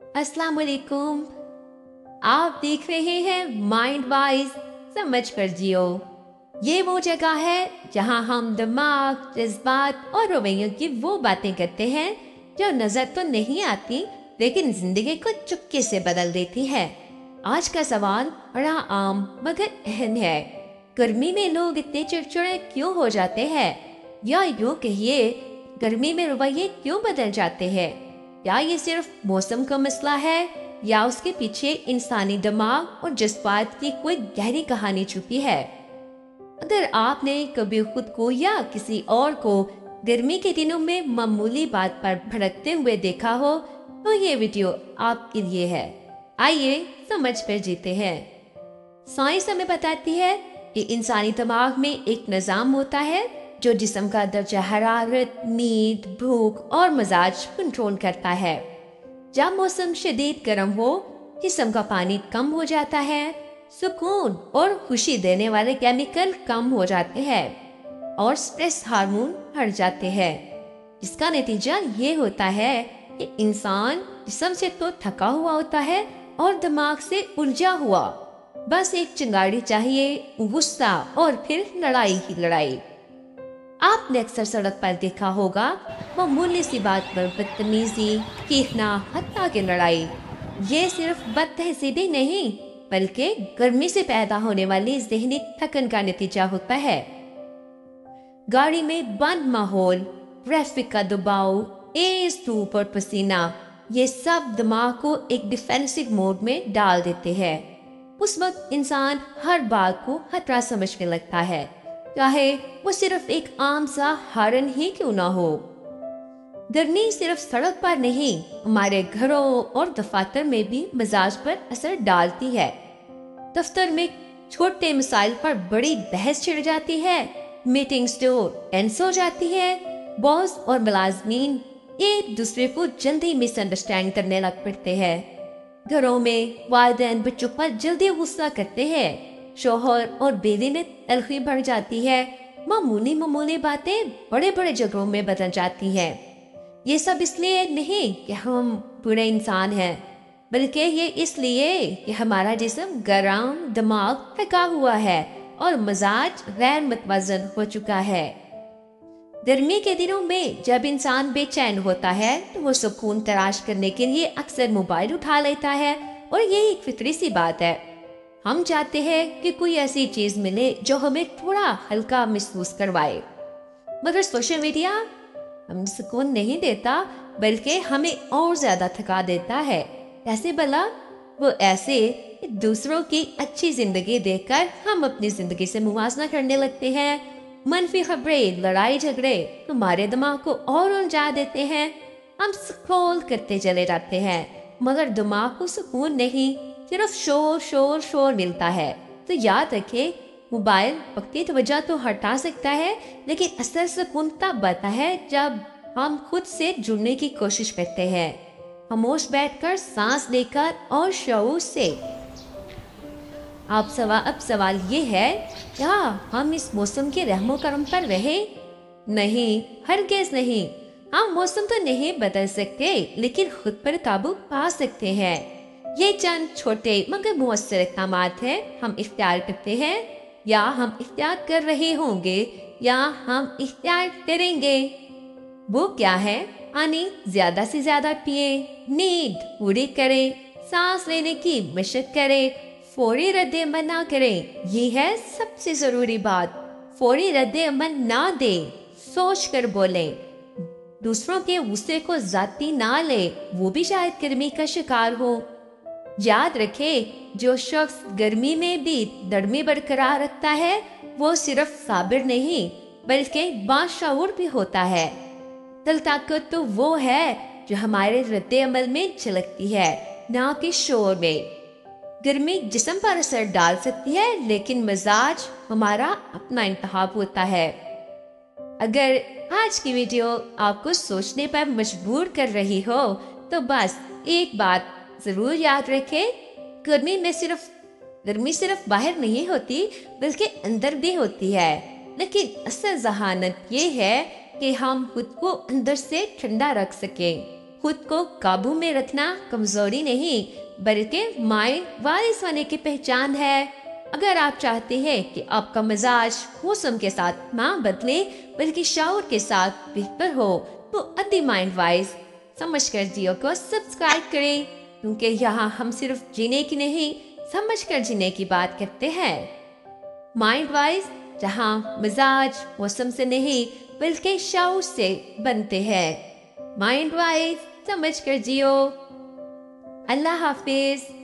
अस्सलाम वालेकुम। आप देख रहे हैं माइंड वाइज समझ कर जियो। ये वो जगह है जहां हम दिमाग, जज्बात और रवैयों की वो बातें करते हैं जो नजर तो नहीं आती लेकिन जिंदगी को चुपके से बदल देती है। आज का सवाल बड़ा आम मगर अहम है। गर्मी में लोग इतने चिड़चिड़े क्यों हो जाते हैं, या यूं कहिए गर्मी में रवैये क्यों बदल जाते हैं? क्या ये सिर्फ मौसम का मसला है या उसके पीछे इंसानी दिमाग और जज्बात की कोई गहरी कहानी छुपी है? अगर आपने कभी खुद को या किसी और को गर्मी के दिनों में मामूली बात पर भड़कते हुए देखा हो तो ये वीडियो आपके लिए है। आइए समझ कर जीते हैं। साइंस हमें बताती है कि इंसानी दिमाग में एक निजाम होता है जो जिस्म का दर्जा हरारत, नींद, भूख और मिजाज कंट्रोल करता है। जब मौसम शदीद गर्म हो, जिस्म का पानी कम हो जाता है, सुकून और खुशी देने वाले केमिकल कम हो जाते हैं और स्ट्रेस हार्मोन हट जाते हैं। इसका नतीजा ये होता है कि इंसान जिस्म से तो थका हुआ होता है और दिमाग से उलझा हुआ। बस एक चिंगारी चाहिए, गुस्सा और फिर लड़ाई ही लड़ाई। आपने अक्सर सड़क पर देखा होगा मामूली सी बात पर बदतमीजी, चीखना, हत्या की लड़ाई। ये सिर्फ बदतहसीबी नहीं बल्कि गर्मी से पैदा होने वाली ज़हनी थकन का नतीजा होता है। गाड़ी में बंद माहौल, ट्रैफिक का दबाव, तेज धूप और पसीना, ये सब दिमाग को एक डिफेंसिव मोड में डाल देते हैं। उस वक्त इंसान हर बात को खतरा समझने लगता है, चाहे वो सिर्फ एक आम सा हारन ही क्यों ना हो। गर्मी सिर्फ सड़क पर नहीं, हमारे घरों और दफातर में भी मिजाज पर असर डालती है। दफ्तर में छोटे मसाइल पर बड़ी बहस छिड़ जाती है, मीटिंग्स तो टेंस हो जाती है, बॉस और मुलाजमीन एक दूसरे को जल्दी मिसअंडरस्टैंड करने लग पड़ते हैं। घरों में वालिदैन बच्चों पर जल्दी गुस्सा करते हैं, शोहर और बीवी में तलखी बढ़ जाती है, मामूली बातें बड़े बड़े झगड़ों में बदल जाती हैं। ये सब इसलिए नहीं कि हम बुरे इंसान हैं, बल्कि ये इसलिए कि हमारा जिस्म गरम, दिमाग थका हुआ है और मिजाज गैर मुतवज़न हो चुका है। गर्मी के दिनों में जब इंसान बेचैन होता है तो वो सुकून तलाश करने के लिए अक्सर मोबाइल उठा लेता है, और ये एक फितरी सी बात है। हम चाहते हैं कि कोई ऐसी चीज मिले जो हमें थोड़ा हल्का महसूस करवाए, मगर सोशल मीडिया हमें सुकून नहीं देता बल्कि हमें और ज्यादा थका देता है। ऐसे भला? वो ऐसे कि दूसरों की अच्छी जिंदगी देखकर हम अपनी जिंदगी से मुवाजना करने लगते हैं। मनफी खबरें, लड़ाई झगड़े हमारे दिमाग को और उलझा देते हैं। हम स्क्रॉल करते चले जाते हैं मगर दिमाग को सुकून नहीं, सिर्फ शोर शोर शोर मिलता है। तो याद रखें, मोबाइल वक्ती तवज्जो तो हटा सकता है लेकिन असर सुकून तब आता है जब हम खुद से जुड़ने की कोशिश करते हैं, खामोश बैठकर सांस लेकर और शऊर से। अब सवाल ये है, क्या हम इस मौसम के रहमो करम पर रहे? नहीं, हरगिज़ नहीं। हम मौसम तो नहीं बदल सकते लेकिन खुद पर काबू पा सकते हैं। ये चंद छोटे मगर मुअस्सर इक़दामात हैं। हम इख्तियार करते हैं, या हम इख्तियार कर रहे होंगे, या हम इख्तियार करेंगे। वो क्या है? पानी ज्यादा से ज्यादा पिए, नींद पूरी करें, सांस लेने की मशक करें, फौरी रद्द अमल ना करें। ये है सबसे जरूरी बात। फौरी रद्द अमल ना दें, सोच कर बोलें, दूसरों के गुस्से को जाती ना ले, वो भी शायद गर्मी का शिकार हो। याद रखें, जो शख्स गर्मी में भी नरमी बरकरार रखता है वो सिर्फ साबिर नहीं बल्कि बाशऊर भी होता है। दिल ताकत तो वो है जो हमारे रद्द अमल में झलकती है, ना कि शोर में। गर्मी जिस्म पर असर डाल सकती है लेकिन मिजाज हमारा अपना इंतखाब होता है। अगर आज की वीडियो आपको सोचने पर मजबूर कर रही हो तो बस एक बात जरूर याद रखें, गर्मी सिर्फ बाहर नहीं होती बल्कि अंदर भी होती है। लेकिन असल जहानत ये है कि हम खुद को अंदर से ठंडा रख सकें। خود کو قابو میں رکھنا کمزوری نہیں بلکہ مائنڈ وائز ہونے کی پہچان ہے۔ اگر آپ چاہتے ہیں کہ آپ کا مزاج موسم کے ساتھ نہ بدلے بلکہ شعور کے ساتھ بہتر ہو تو دی مائنڈ وائز سمجھ کر جیو کو سبسکرائب کریں، کیونکہ یہاں ہم صرف جینے کی نہیں سمجھ کر جینے کی بات کرتے ہیں۔ مائنڈ وائز جہاں مزاج موسم سے نہیں بلکہ شعور سے بنتے ہیں۔ مائنڈ وائز سمجھ کر جیو۔ اللہ حافظ۔